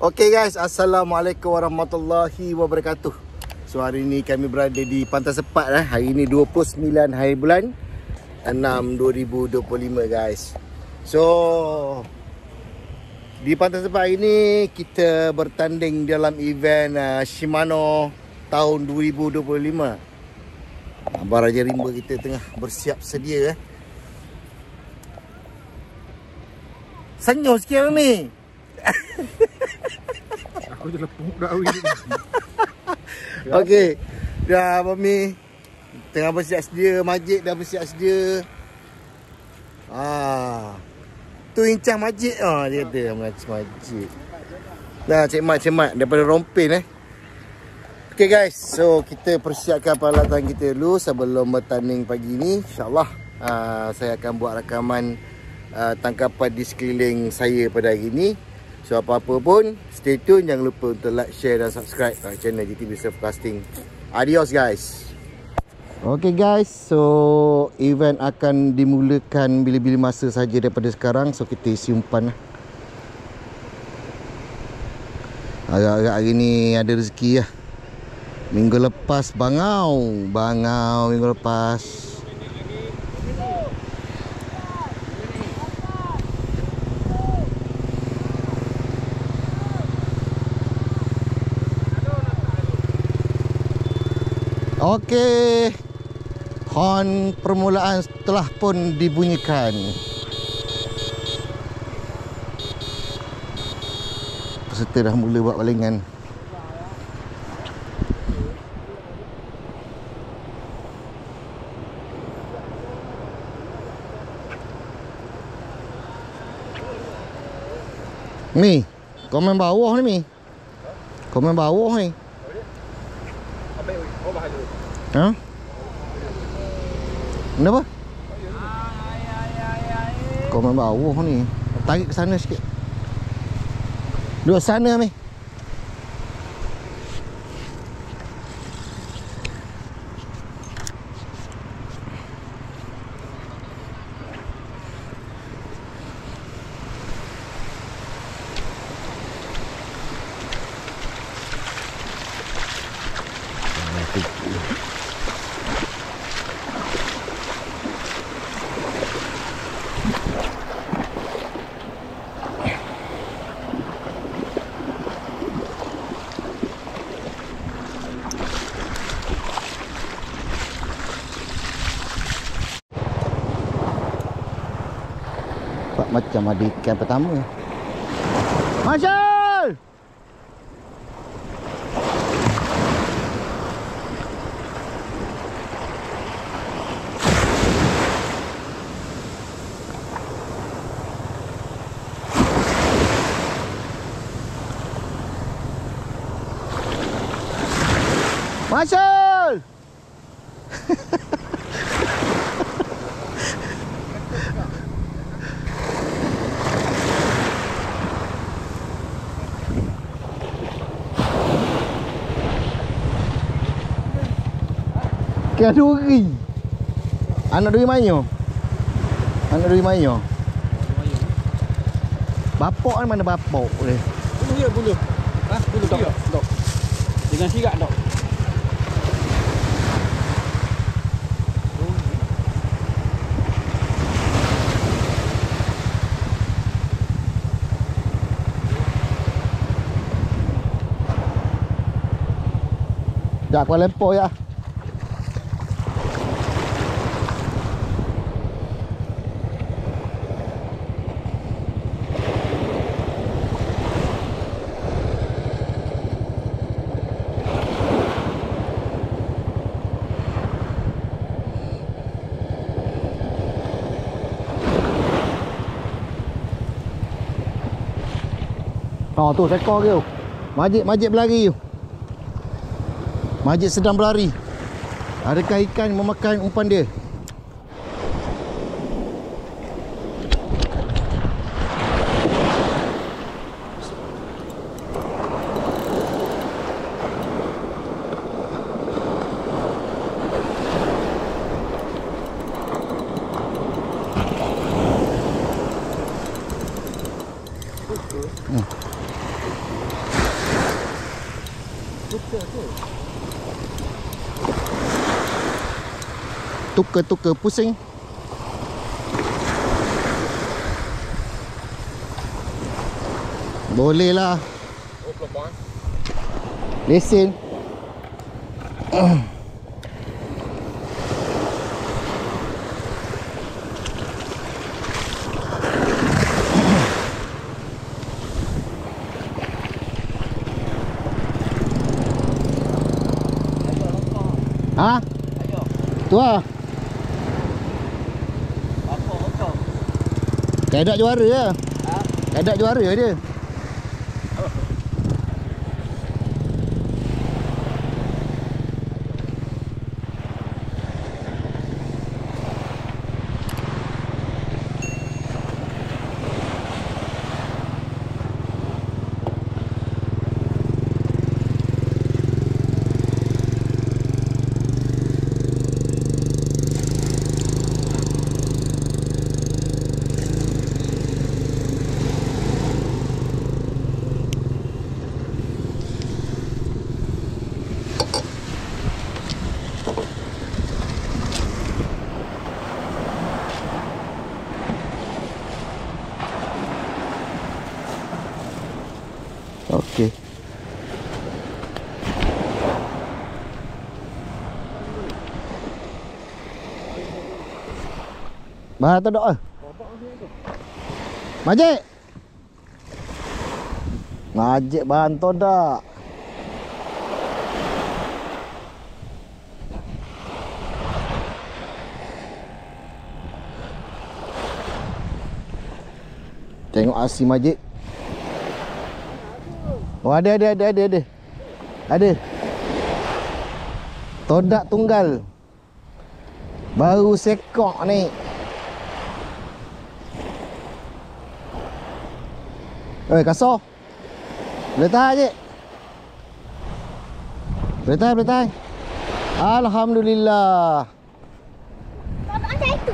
Okay guys, Assalamualaikum warahmatullahi wabarakatuh. So hari ni kami berada di Pantai Sepat Hari ni 29 hari bulan 6 2025 guys. So di Pantai Sepat hari ni kita bertanding dalam event Shimano tahun 2025. Abang Raja Rimba kita tengah bersiap sedia Senyum sikit Mami. Aku je lepuk dah hari ni. Okey. Dah Mami tengah bersiap sedia, Majid dah bersiap sedia. Tu incang Majid dia kata Majid. Dah Cik Mat daripada Rompin Okey guys, so kita persiapkan peralatan kita dulu sebelum bertanding pagi ni. InsyaAllah saya akan buat rakaman tangkapan di sekeliling saya pada hari ni. So apa-apa pun stay tune, jangan lupa untuk like, share dan subscribe channel GTB Surfcasting. Adios guys. Okay guys, so event akan dimulakan bila-bila masa saja daripada sekarang. So kita isi umpan agak-agak hari ni ada rezeki Minggu lepas bangau minggu lepas. Okey, horn permulaan telah pun dibunyikan. Peserta dah mula buat balingan. Mi, kau main bawah ni Mi. Kau main bawah ni. Ha? Kenapa? Kau main bawah ni. Tarik ke sana sikit. Duduk sana Mi. Macam ada ikan pertama. Marshal! Marshal! Kena duri. Anak duri manyo. Bapak ni mana bapak dia? Bulu. Bulu dok. Dengan sirat dok. Dah Kuala Lumpur ya. Tu seekor ke tu. Majid berlari tu. Majid sedang berlari. Adakah ikan memakan umpan dia? Tukar pusing. Boleh lah. Oh, pelan-pelan. Lesen. Ha? Tu lah. Apa kau? Kedak juara je. Ha? Kedak juara dia. Okey. Bah tu dok. Majik. Majik bantu dak. Tengok asi Majik. Oh ada. Ada. Todak tunggal. Baru sekok ni. Oi, kasar. Letak je. Letak. Alhamdulillah. Tak macam itu.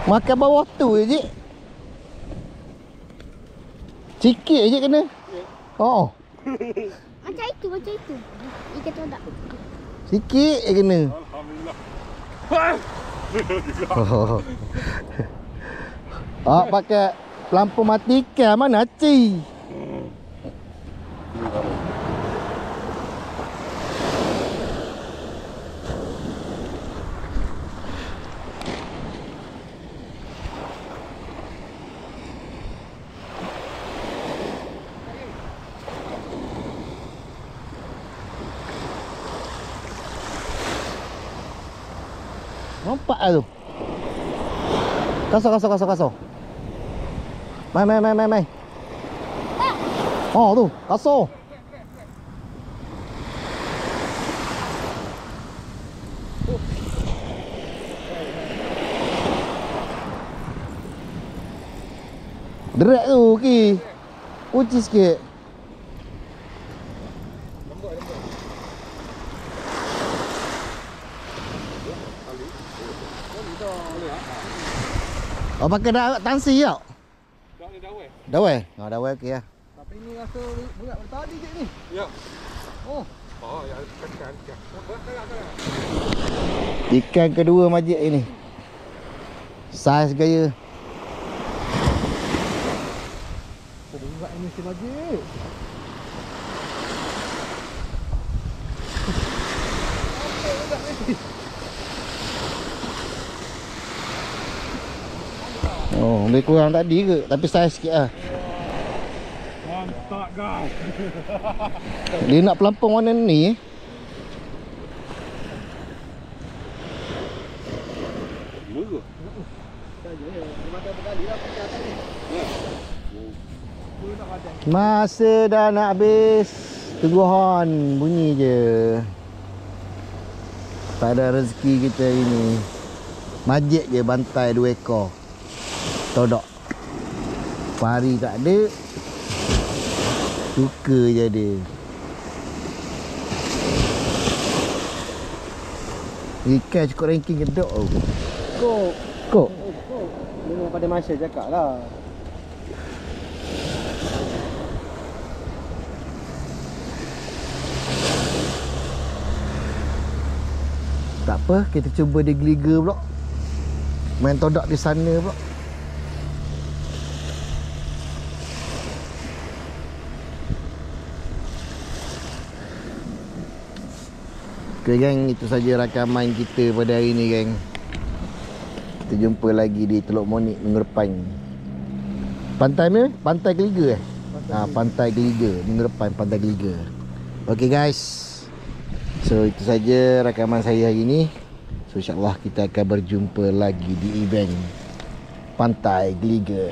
Makan bawah tu je. Sikit je kena. Oh. Macam itu. Ikan todak. Sikit je kena. Alhamdulillah. Oh, pakai lampu matikan mana Aci? Nampak lah tu. Kasar. Mai. Oh tu, kasar. Derak tu, Ki. Uci sikit. Oh, pakai tansi tau? Dah ni dah weh. Dawai? Oh, dawai okey lah. Tapi ni rasa berat pada tadi je ni. Ya. Oh. Oh, ya kan. Ikan kedua Majik ini. Saiz gaya. Berat ini si Majik. Oh, lebih kurang tadi ke? Tapi saiz sikit lah. Mantap guys. Dia nak pelampung warna ni Murah. Masa dah nak habis. Teguhan bunyi je. Tak ada rezeki kita ini. Majik je bantai 2 ekor. Todok. Pari tak ada. Suka je dia. Ikan cukup ranking kedok tu. Kok? Memang pada masa cakap lah. Tak apa, kita cuba di Geliga pula. Main todak di sana pula. Okay geng, itu saja rakaman kita pada hari ni geng. Kita jumpa lagi di Teluk Monik minggu depan. Pantai ni? Pantai Geliga Pantai Geliga. Minggu depan Pantai Geliga. Okay guys, so itu saja rakaman saya hari ni. So insyaAllah kita akan berjumpa lagi di event Pantai Geliga.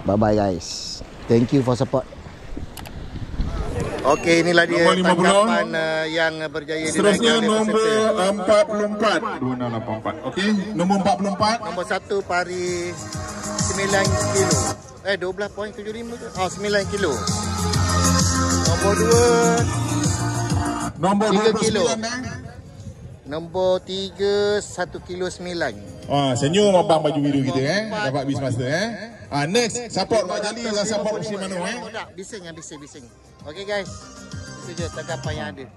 Bye bye guys. Thank you for support. Okey, inilah dia tangkapan yang berjaya seterusnya dinaikkan oleh nombor 44 2684. Okey, nombor 44. Nombor 1 pari 9 kilo. 12.75 tu. 9 kilo. Nombor 2 nombor 3 kilo. 29. Nombor 3 1 kilo 9. Senyum abang baju biru kita dapat Beastmaster next support Mak Jali dan support Muslim Manu Bising. Okey guys, itu je tangkapan yang ada.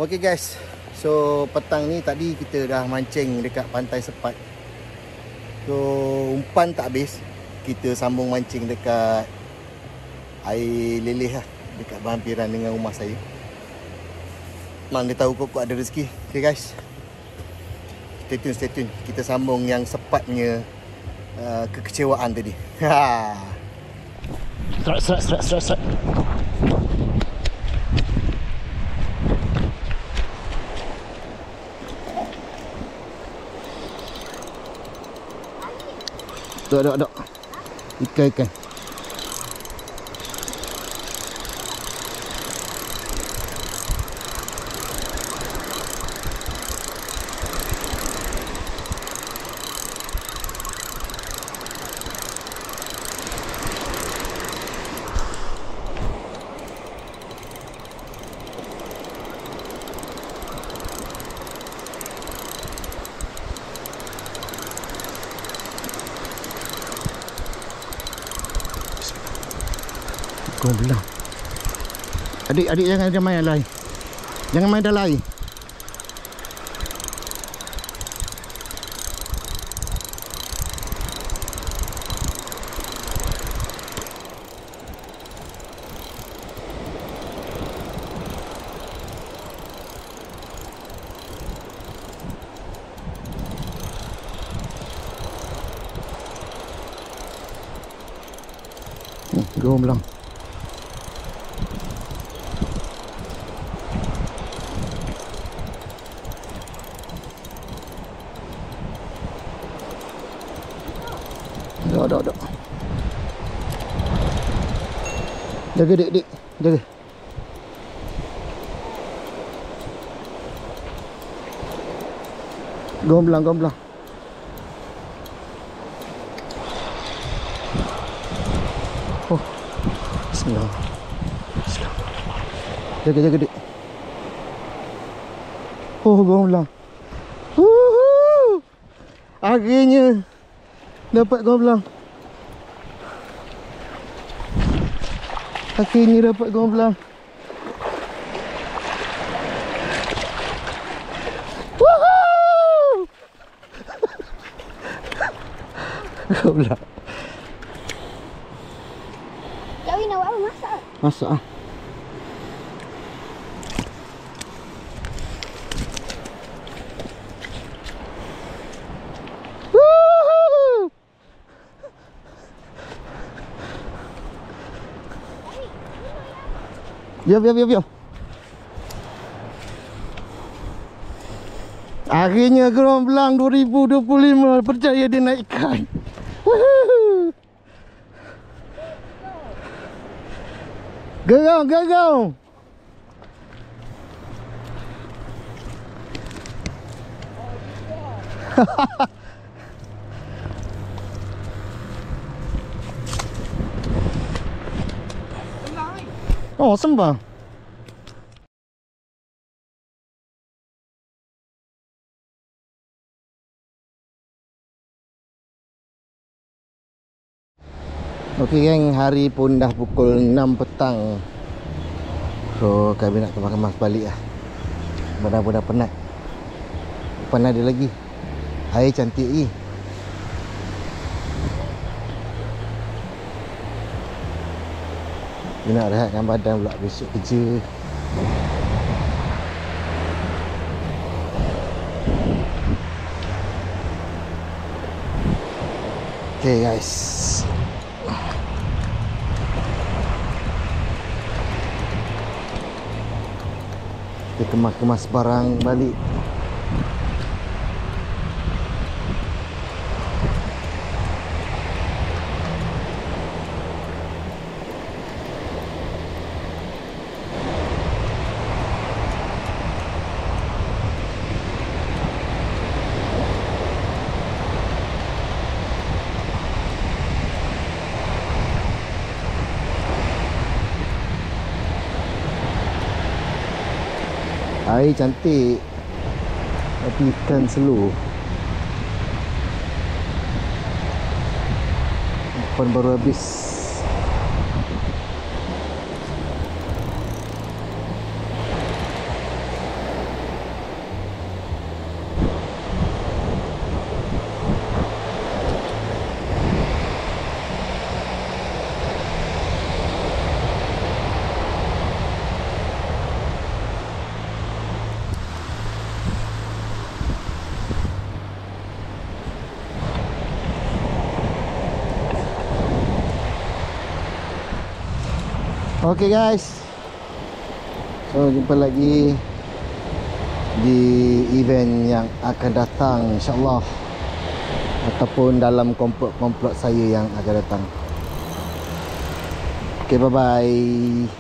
Okey guys, so petang ni tadi kita dah mancing dekat Pantai Sepat. So umpan tak habis, kita sambung mancing dekat air leleh lah, dekat berhampiran dengan rumah saya. Mana dia tahu kok ada rezeki. Okay guys, stay tune. Kita sambung yang sepatnya kekecewaan tadi. Serat. Dok. Ikan. Kau belah. Adik jangan main dalam air. Jangan main dalam air. Kau belah. Dok. Jaga dik. Jaga. Gomblang. Oh. Bismillah. Jaga dik. Oh, gomblang. Akhirnya dapat gomblang. Woohoo! Gomblang. Kau nak buat apa? Masak ah. Biar. Akhirnya Gomblang 2025 percaya dinaikkan. Gerau. Oh, sembang. Okey geng, hari pun dah pukul 6 petang. So kami nak kemas balik lah. Benar-benar penat. Depan ada lagi. Air cantik lagi. Dia nak rehatkan badan pula, besok kerja. Okay guys, kita kemas-kemas barang balik. Air cantik, tapi ikan slow. Ikan baru habis. Okay guys, so jumpa lagi di event yang akan datang insyaAllah, ataupun dalam komplot-komplot saya yang akan datang. Okay, bye bye.